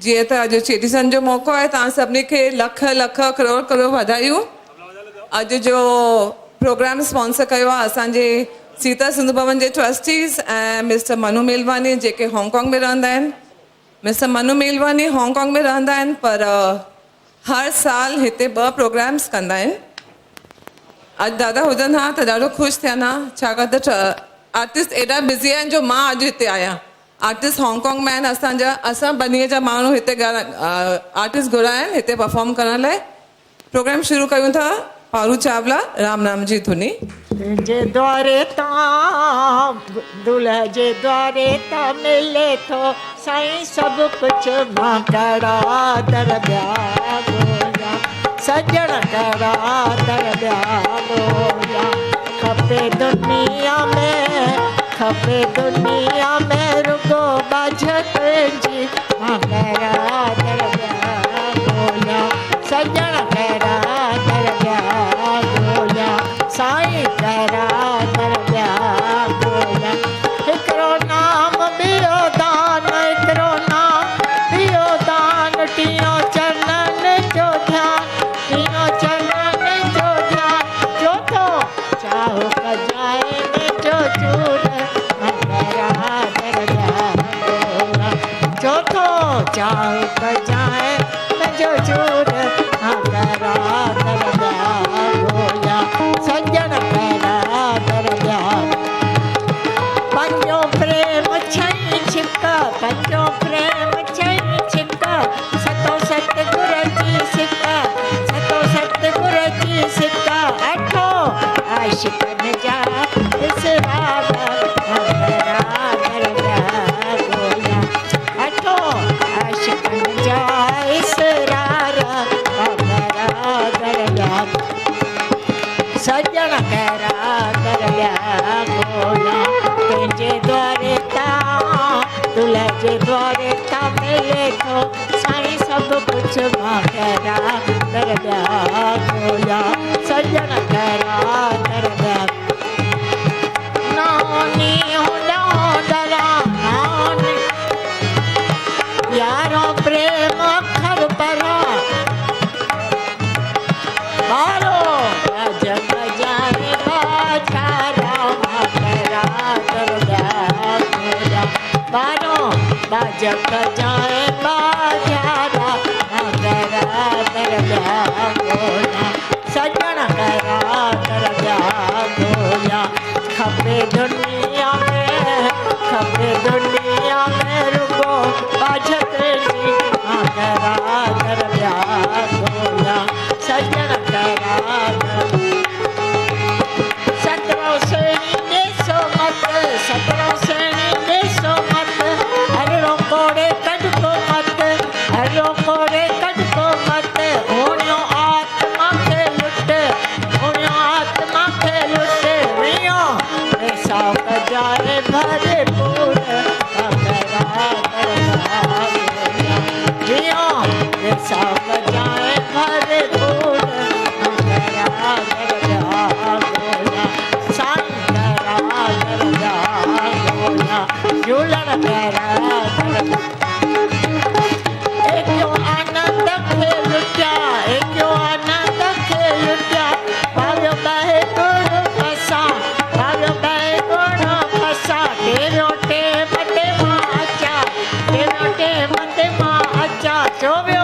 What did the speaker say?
जीअं त अॼु चेटीचंड जो मौक़ो आहे, तव्हां सभिनी खे लख लख करोड़ करोड़ वाधायूं। अॼु जो प्रोग्राम स्पॉन्सर कयो आहे असांजे सीता सिंधु भवन जे ट्रस्टीज़ ऐं मिस्टर मनु मेलवानी जेके हांगकांग में रहंदा आहिनि। मिस्टर मनु मेलवानी हांगकांग में रहंदा आहिनि पर हर साल हिते 2 प्रोग्राम्स कंदा आहिनि। अॼु दादा हुजनि हा त ॾाढो ख़ुशि थियनि हा, छाकाणि त आर्टिस्ट एॾा बिज़ी आहिनि जो मां अॼु हिते आहियां। आर्टिस्ट हांगकांग में आहिनि, असां बनीअ जा माण्हू हिते आर्टिस्ट घुराया आहिनि हिते परफॉर्म करण लाइ। प्रोग्राम शुरू कयूं था। पारू चावला, राम नाम जी धुनी। जे द्वारे तां दुल्हा जे द्वारे तां मिले थो साईं सभु कुझु मां करा दर ॿिया ॻोल्हियां सजण करा दर ॿिया ॻोल्हियां खपे दुनिया में रुगो बाझत जी मां करा दर ॿिया ॻोल्हियां सजण करा दर ॿिया ॻोल्हियां साईं करा दर ॿिया ॻोल्हियां हिकिड़ो नाम ॿियो दान हिकिड़ो नाम ॿियो दान टियों चरणनि जो ध्यानु टियों चरणनि जो ध्यानु चोथो चाहो कजाए जो चूर करा दर ॿिया ॻोल्हियां चोथो चाहो कजाए जो चूर करा दर ॿिया ॻोल्हियां सजण करा दर ॿिया पंजो प्रेम छई छिका पंजो प्रेम छई छिका सतो सतगुर जी सिका सतो सतगुर जी सिका अठो आशिकन जा इसरारा करा दर ॿिया ॻोल्हियां अठो आशिकन जा इसरारा करा दर ॿिया सजण करा दर ॿिया ॻोल्हियां पंहिंजे द्वारे तां दुल्हा जे द्वारे तां मिले थो साईं सभु कुझु मां करा दर ॿिया ॻोल्हियां सजण करा दर ॿिया नानी होंदा दरा नानी यारो प्रेम अखर परा बारो जग जाए बाजारा करा दर ॿिया ॻोल्हियां बारो बाजक जाए बाजारा करा दर ॿिया ॻोल्हियां सजण करा दर ॿिया ॻोल्हियां खपे दुनिया में रुगो बाझत जी करा दर ॿिया ॻोल्हियां सजण करा सतरो सेणी ॾिसो मत सतरो सेणी ॾिसो मत हरो कोड़े कढको मत हरो कोड़े कढको मत होणियो आत्मा खे लुट होणियो आत्मा खे लुट वियो पैसा कजाए भरपूर करा दर ॿिया ॻोल्हियां वियो पैसा कजाए भरपूर करा दर ॿिया ॻोल्हियां साईं करा दर ॿिया ॻोल्हियां झूलण करा दर एकियो आनंद खे लुटिया एकियो आनंद खे लुटिया पावियो ॿहे गुण फसां पावियो ॿहे गुण फसां तेरो टेम ते मां अचां तेरो टेम ते मां अचां चोवियो